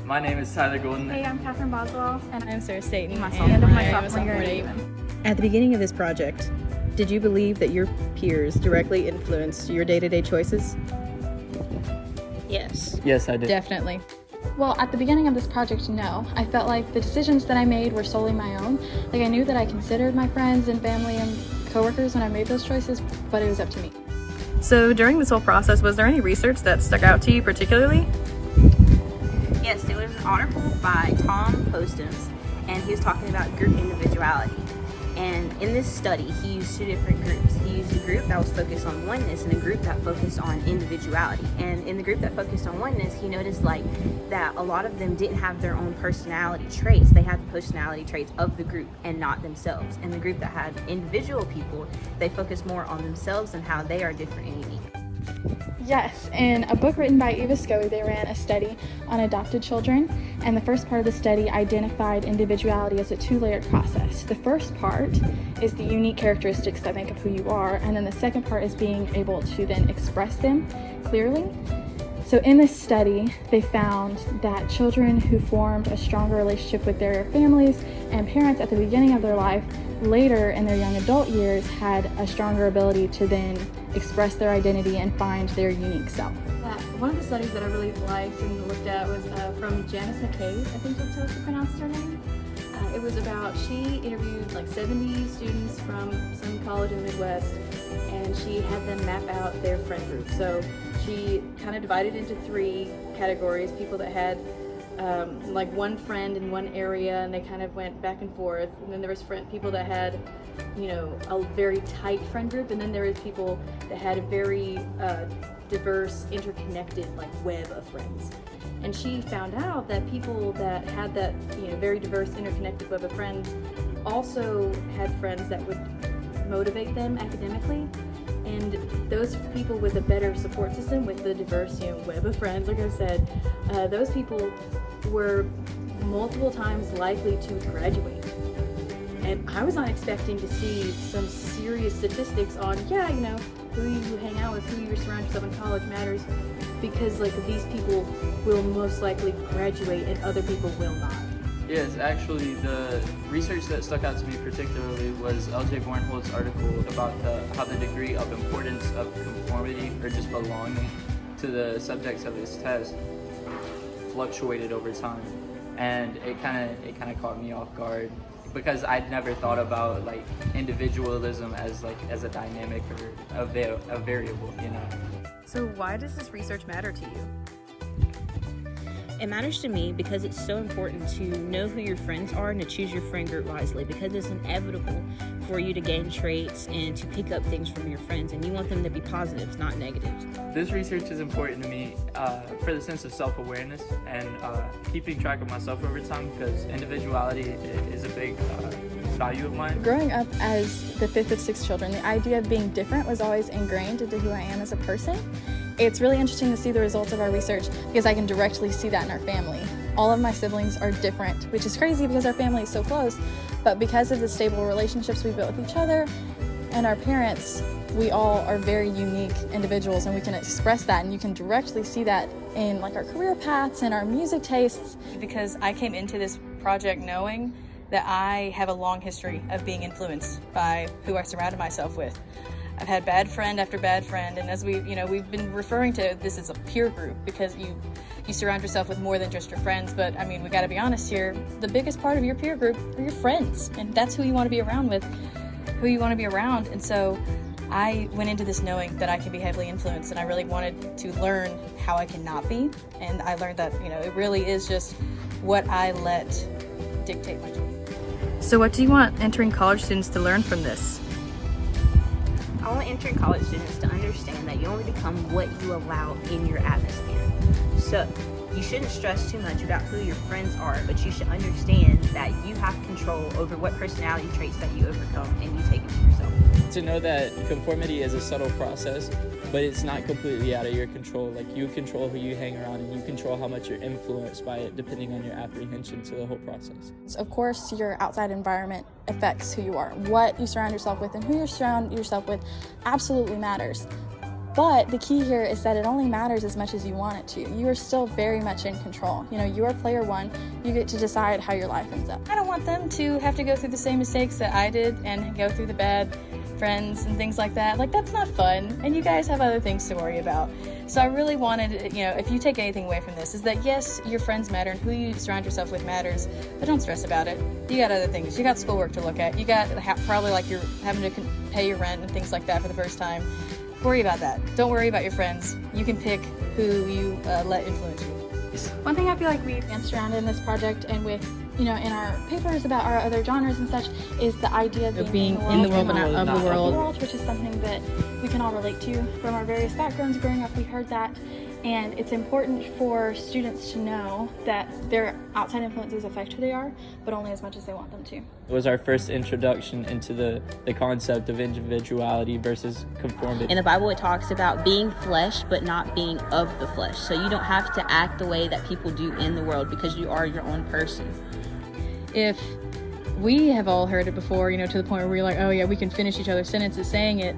My name is Tyler Golden. Hey, I'm Catherine Boswell. And I'm Sarah Staten. And my sophomore year. At the beginning of this project, did you believe that your peers directly influenced your day-to-day choices? Yes. Yes, I did. Definitely. Well, at the beginning of this project, no. I felt like the decisions that I made were solely my own. Like, I knew that I considered my friends and family and coworkers when I made those choices, but it was up to me. So during this whole process, was there any research that stuck out to you particularly? Yes, there was an article by Tom Postins, and he was talking about group individuality. And in this study, he used two different groups. He used a group that was focused on oneness and a group that focused on individuality. And in the group that focused on oneness, he noticed that a lot of them didn't have their own personality traits. They had the personality traits of the group and not themselves. And the group that had individual people, they focused more on themselves and how they are different and unique. Yes, in a book written by Eva Scoey, they ran a study on adopted children, and the first part of the study identified individuality as a two-layered process. The first part is the unique characteristics that make up who you are, and then the second part is being able to then express them clearly. So in this study, they found that children who formed a stronger relationship with their families and parents at the beginning of their life, later in their young adult years, had a stronger ability to then express their identity and find their unique self. One of the studies that I really liked and looked at was from Janice McCabe, I think that's how she pronounced her name. It was about, she interviewed like 70 students from some college in the Midwest, and she had them map out their friend group. So she kind of divided into three categories: people that had like one friend in one area and they kind of went back and forth, and then there was people that had, you know, a very tight friend group, and then there was people that had a very diverse, interconnected like web of friends. And she found out that people that had that, you know, very diverse, interconnected web of friends also had friends that would motivate them academically. And those people with a better support system, with the diverse, you know, web of friends, like I said, those people were multiple times likely to graduate. And I was not expecting to see some serious statistics on, yeah, you know, who you hang out with, who you surround yourself in college matters, because like these people will most likely graduate and other people will not. Yes, actually, the research that stuck out to me particularly was L.J. Bornholtz's article about how the degree of importance of conformity or just belonging to the subjects of his test fluctuated over time, and it kind of caught me off guard because I'd never thought about like individualism as a dynamic or a variable, you know. So why does this research matter to you? It matters to me because it's so important to know who your friends are and to choose your friend group wisely, because it's inevitable for you to gain traits and to pick up things from your friends, and you want them to be positives, not negatives. This research is important to me for the sense of self-awareness and keeping track of myself over time, because individuality is a big value of mine. Growing up as the fifth of six children, the idea of being different was always ingrained into who I am as a person. It's really interesting to see the results of our research because I can directly see that in our family. All of my siblings are different, which is crazy because our family is so close, but because of the stable relationships we built with each other and our parents, we all are very unique individuals, and we can express that, and you can directly see that in like our career paths and our music tastes. Because I came into this project knowing that I have a long history of being influenced by who I surrounded myself with. I've had bad friend after bad friend, and as we've been referring to this as a peer group because you surround yourself with more than just your friends. But I mean, we got to be honest here. The biggest part of your peer group are your friends, and that's who you want to be around with, who you want to be around. And so I went into this knowing that I could be heavily influenced, and I really wanted to learn how I cannot be. And I learned that, you know, it really is just what I let dictate my choice. So what do you want entering college students to learn from this? I want entering college students to understand that you only become what you allow in your atmosphere. So you shouldn't stress too much about who your friends are, but you should understand that you have control over what personality traits that you overcome and you take into yourself. To know that conformity is a subtle process, but it's not completely out of your control. Like, you control who you hang around, and you control how much you're influenced by it depending on your apprehension to the whole process. Of course, your outside environment affects who you are. What you surround yourself with and who you surround yourself with absolutely matters. But the key here is that it only matters as much as you want it to. You are still very much in control. You know, you are player one. You get to decide how your life ends up. I don't want them to have to go through the same mistakes that I did and go through the bad friends and things like that. Like, that's not fun, and you guys have other things to worry about. So I really wanted, you know, if you take anything away from this, is that yes, your friends matter and who you surround yourself with matters, but don't stress about it. You got other things. You got schoolwork to look at. You got probably like you're having to pay your rent and things like that for the first time. Worry about that. Don't worry about your friends. You can pick who you let influence you. One thing I feel like we danced around in this project and with, you know, in our papers about our other genres and such, is the idea of being in the world but not of the world. Which is something that we can all relate to from our various backgrounds. Growing up, we heard that, and it's important for students to know that their outside influences affect who they are, but only as much as they want them to. It was our first introduction into the concept of individuality versus conformity. In the Bible, it talks about being flesh, but not being of the flesh. So you don't have to act the way that people do in the world because you are your own person. If we have all heard it before, you know, to the point where we're like, oh yeah, we can finish each other's sentences saying it,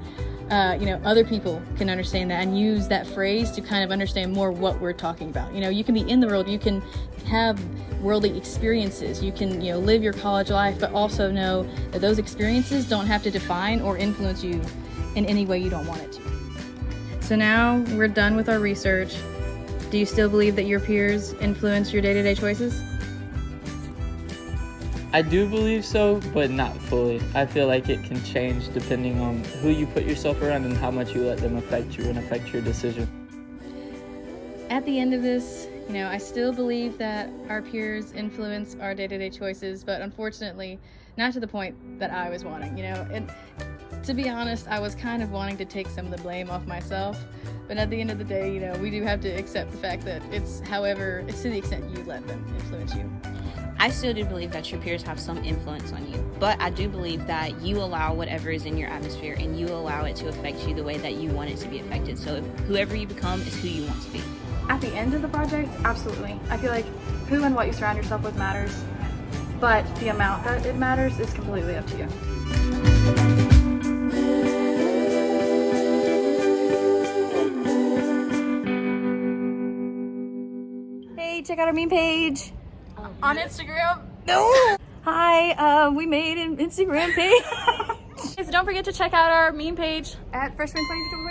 you know, other people can understand that and use that phrase to kind of understand more what we're talking about. You know, you can be in the world, you can have worldly experiences, you can, you know, live your college life, but also know that those experiences don't have to define or influence you in any way you don't want it to. So now we're done with our research. Do you still believe that your peers influence your day-to-day choices? I do believe so, but not fully. I feel like it can change depending on who you put yourself around and how much you let them affect you and affect your decision. At the end of this, you know, I still believe that our peers influence our day-to-day choices, but unfortunately, not to the point that I was wanting, you know. And to be honest, I was kind of wanting to take some of the blame off myself, but at the end of the day, you know, we do have to accept the fact that it's to the extent you let them influence you. I still do believe that your peers have some influence on you, but I do believe that you allow whatever is in your atmosphere and you allow it to affect you the way that you want it to be affected. So whoever you become is who you want to be. At the end of the project, absolutely. I feel like who and what you surround yourself with matters, but the amount that it matters is completely up to you. Hey, check out our meme page. On Instagram. No! Hi, we made an Instagram page. So don't forget to check out our meme page at Freshman 2020.